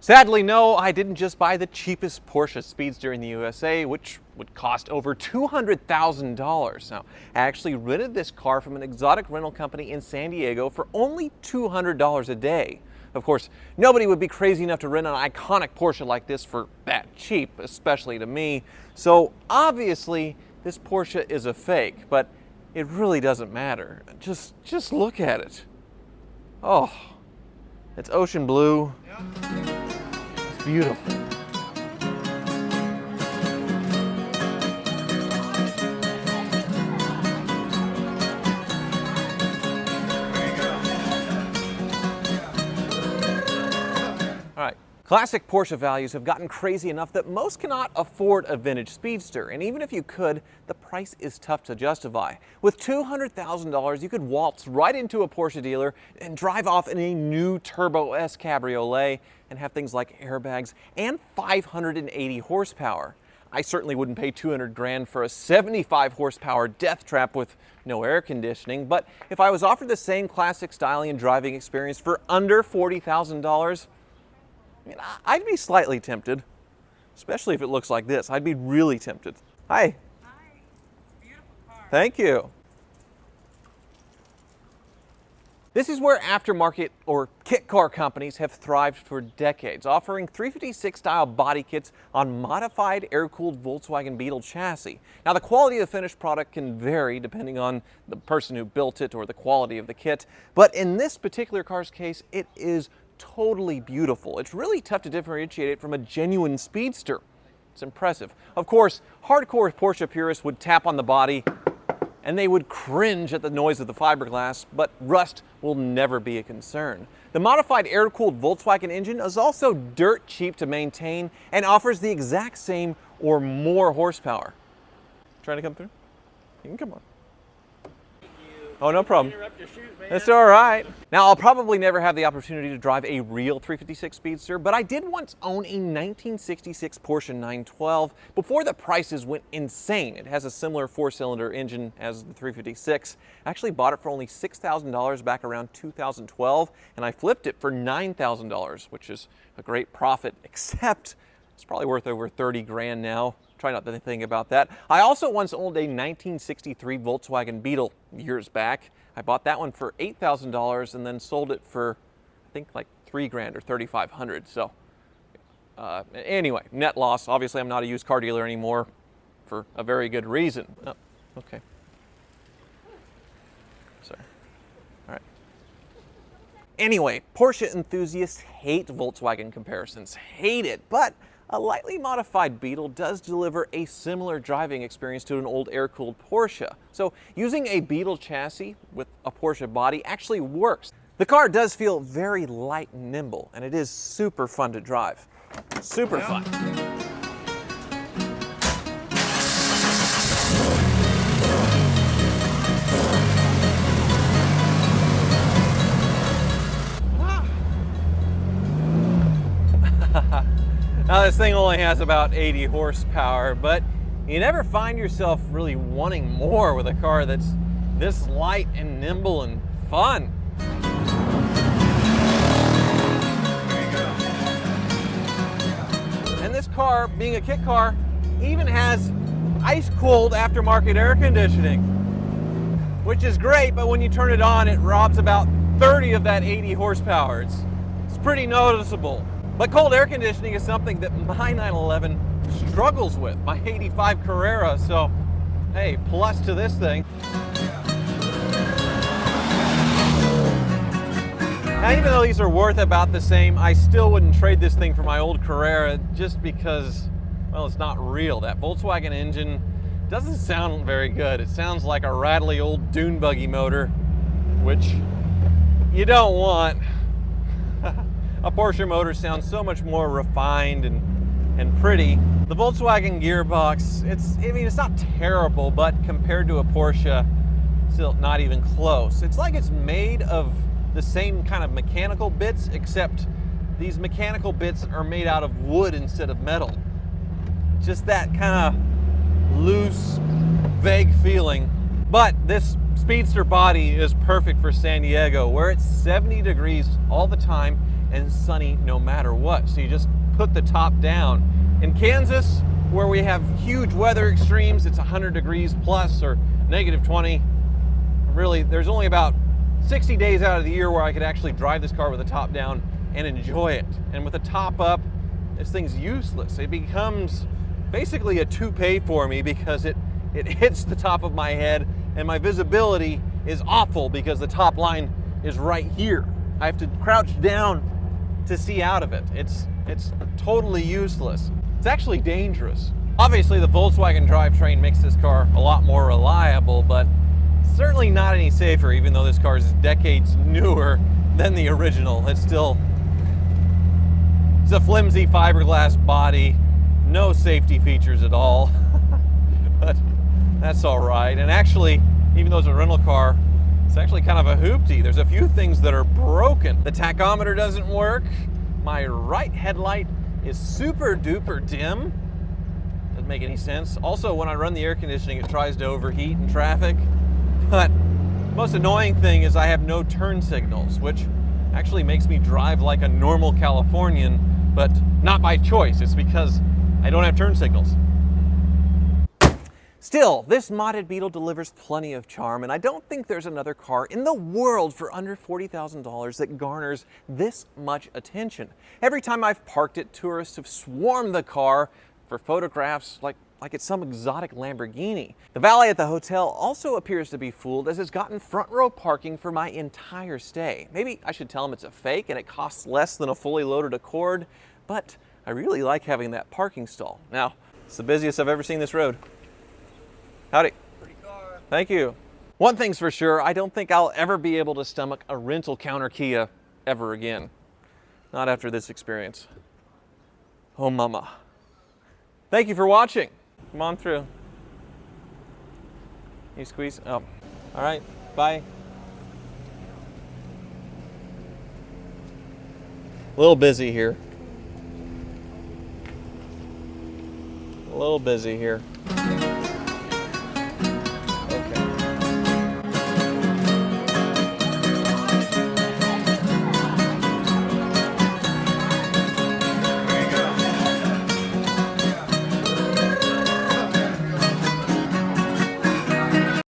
Sadly, no, I didn't just buy the cheapest Porsche Speedster in the USA, which would cost over $200,000. Now, I actually rented this car from an exotic rental company in San Diego for only $200 a day. Of course, nobody would be crazy enough to rent an iconic Porsche like this for that cheap, especially to me. So obviously, this Porsche is a fake, but it really doesn't matter. Just look at it. Oh, it's ocean blue. It's beautiful. Classic Porsche values have gotten crazy enough that most cannot afford a vintage Speedster, and even if you could, the price is tough to justify. With $200,000, you could waltz right into a Porsche dealer and drive off in a new Turbo S Cabriolet and have things like airbags and 580 horsepower. I certainly wouldn't pay 200 grand for a 75 horsepower death trap with no air conditioning, but if I was offered the same classic styling and driving experience for under $40,000, I'd be slightly tempted, especially if it looks like this. I'd be really tempted. Hi. Hi. Beautiful car. Thank you. This is where aftermarket or kit car companies have thrived for decades, offering 356 style body kits on modified air-cooled Volkswagen Beetle chassis. Now, the quality of the finished product can vary depending on the person who built it or the quality of the kit, but in this particular car's case, it is totally beautiful. It's really tough to differentiate it from a genuine Speedster. It's impressive. Of course, hardcore Porsche purists would tap on the body and they would cringe at the noise of the fiberglass, but rust will never be a concern. The modified air-cooled Volkswagen engine is also dirt cheap to maintain and offers the exact same or more horsepower. Trying to come through? You can come on. Oh, no problem. That's all right. Now, I'll probably never have the opportunity to drive a real 356 Speedster, but I did once own a 1966 Porsche 912 before the prices went insane. It has a similar four-cylinder engine as the 356. I actually bought it for only $6,000 back around 2012, and I flipped it for $9,000, which is a great profit, except it's probably worth over 30 grand now. Try not to think about that. I also once owned a 1963 Volkswagen Beetle years back. I bought that one for $8,000 and then sold it for, I think, like 3 grand or 3,500. So anyway, net loss. Obviously, I'm not a used car dealer anymore for a very good reason. Oh, okay. Sorry. All right. Anyway, Porsche enthusiasts hate Volkswagen comparisons. Hate it, but a lightly modified Beetle does deliver a similar driving experience to an old air-cooled Porsche. So using a Beetle chassis with a Porsche body actually works. The car does feel very light and nimble, and it is super fun to drive. Super fun. Now, this thing only has about 80 horsepower, but you never find yourself really wanting more with a car that's this light and nimble and fun. And this car, being a kit car, even has ice-cold aftermarket air conditioning, which is great, but when you turn it on, it robs about 30 of that 80 horsepower. It's pretty noticeable. But cold air conditioning is something that my 911 struggles with, my 85 Carrera, so hey, plus to this thing. Now, even though these are worth about the same, I still wouldn't trade this thing for my old Carrera just because, well, it's not real. That Volkswagen engine doesn't sound very good. It sounds like a rattly old dune buggy motor, which you don't want. A Porsche motor sounds so much more refined and pretty. The Volkswagen gearbox, it's not terrible, but compared to a Porsche, still not even close. It's like it's made of the same kind of mechanical bits, except these mechanical bits are made out of wood instead of metal. Just that kind of loose, vague feeling. But this Speedster body is perfect for San Diego, where it's 70 degrees all the time, and sunny no matter what. So you just put the top down. In Kansas, where we have huge weather extremes, it's 100 degrees plus or negative 20. Really, there's only about 60 days out of the year where I could actually drive this car with the top down and enjoy it. And with the top up, this thing's useless. It becomes basically a toupee for me because it hits the top of my head, and my visibility is awful because the top line is right here. I have to crouch down to see out of it. It's totally useless. It's actually dangerous. Obviously, the Volkswagen drivetrain makes this car a lot more reliable, but certainly not any safer, even though this car is decades newer than the original. It's a flimsy fiberglass body, no safety features at all, but that's all right. And actually, even though it's a rental car, it's actually kind of a hoopty. There's a few things that are broken. The tachometer doesn't work. My right headlight is super duper dim. Doesn't make any sense. Also, when I run the air conditioning, it tries to overheat in traffic. But most annoying thing is I have no turn signals, which actually makes me drive like a normal Californian, but not by choice. It's because I don't have turn signals. Still, this modded Beetle delivers plenty of charm, and I don't think there's another car in the world for under $40,000 that garners this much attention. Every time I've parked it, tourists have swarmed the car for photographs like it's some exotic Lamborghini. The valet at the hotel also appears to be fooled, as it's gotten front row parking for my entire stay. Maybe I should tell him it's a fake and it costs less than a fully loaded Accord, but I really like having that parking stall. Now, it's the busiest I've ever seen this road. Howdy. Pretty car. Thank you. One thing's for sure, I don't think I'll ever be able to stomach a rental counter Kia ever again. Not after this experience. Oh mama. Thank you for watching. Come on through. You squeeze? Oh. All right, bye. A little busy here. A little busy here.